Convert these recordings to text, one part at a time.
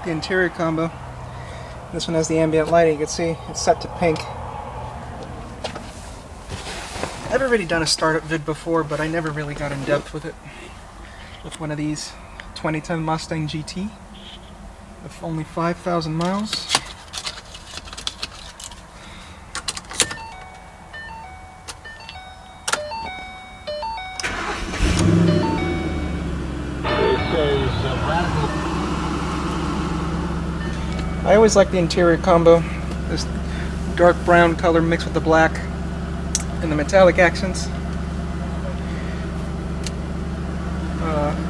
the interior combo. This one has the ambient lighting. You can see it's set to pink. I've already done a startup vid before, but I never really got in depth with it. With one of these 2010 Mustang GT with only 5,000 miles. I always like the interior combo. This dark brown color mixed with the black and the metallic accents.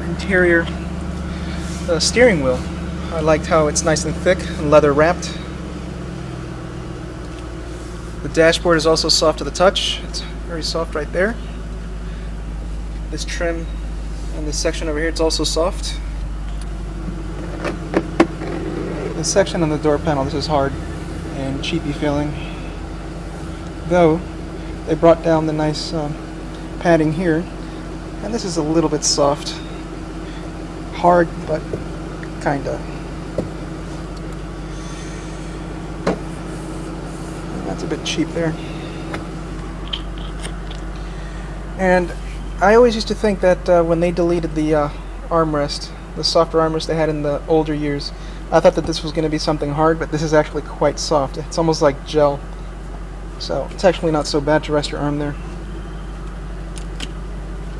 Interior steering wheel. I liked how it's nice and thick and leather wrapped. The dashboard is also soft to the touch. It's very soft right there. This trim and this section over here, it's also soft. This section on the door panel, this is hard and cheapy feeling. Though they brought down the nice padding here, and this is a little bit soft. Hard, but kinda. That's a bit cheap there. And I always used to think that when they deleted the armrest, the softer armrest they had in the older years, I thought that this was going to be something hard, but this is actually quite soft. It's almost like gel. So it's actually not so bad to rest your arm there.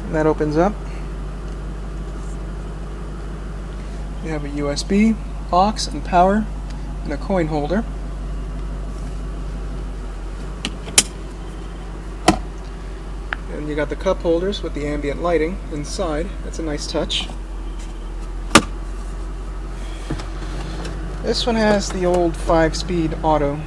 And that opens up. You have a USB, aux, and power, and a coin holder. And you got the cup holders with the ambient lighting inside. That's a nice touch. This one has the old 5-speed auto.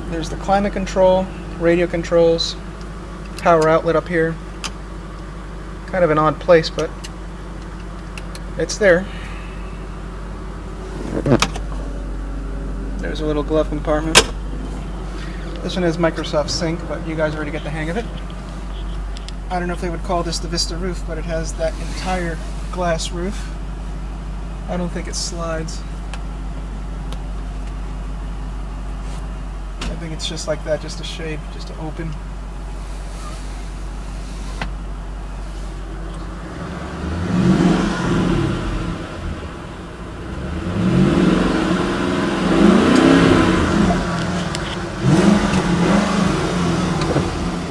There's the climate control, radio controls, power outlet up here. Kind of an odd place, but it's there. There's a little glove compartment. This one has Microsoft Sync, but you guys already get the hang of it. I don't know if they would call this the Vista roof, but it has that entire glass roof. I don't think it slides. I think it's just like that, just a shade, just to open.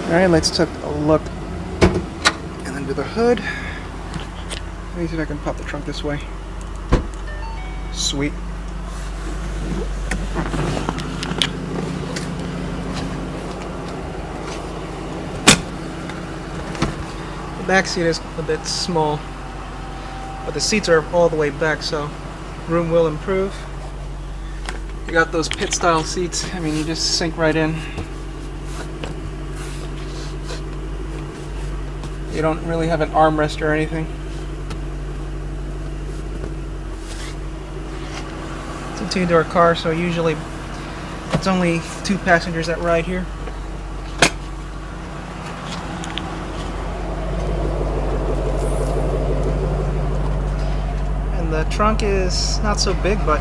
Alright, let's take a look and then do the hood. Let me see if I can pop the trunk this way. Sweet. The back seat is a bit small, but the seats are all the way back, so room will improve. You got those pit style seats. I mean, you just sink right in. You don't really have an armrest or anything. It's a two-door car, so usually it's only 2 passengers that ride here. And the trunk is not so big, but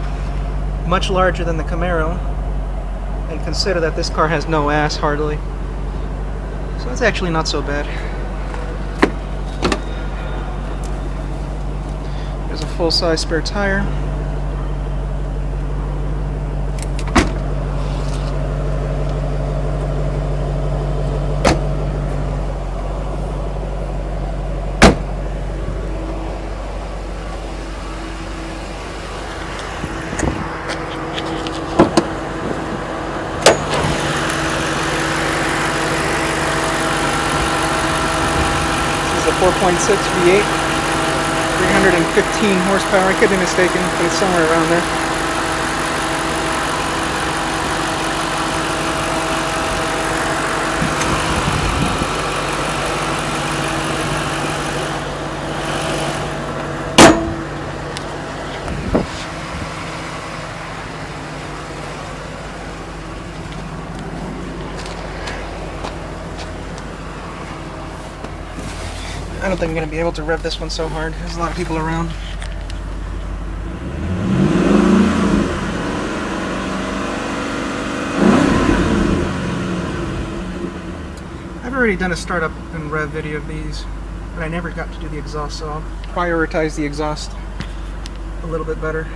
much larger than the Camaro. And consider that this car has no ass, hardly. So it's actually not so bad. There's a full-size spare tire. This is a 4.6 V8. 315 horsepower, I could be mistaken, but it's somewhere around there. I don't think I'm going to be able to rev this one so hard. There's a lot of people around. I've already done a startup and rev video of these, but I never got to do the exhaust, so I'll prioritize the exhaust a little bit better.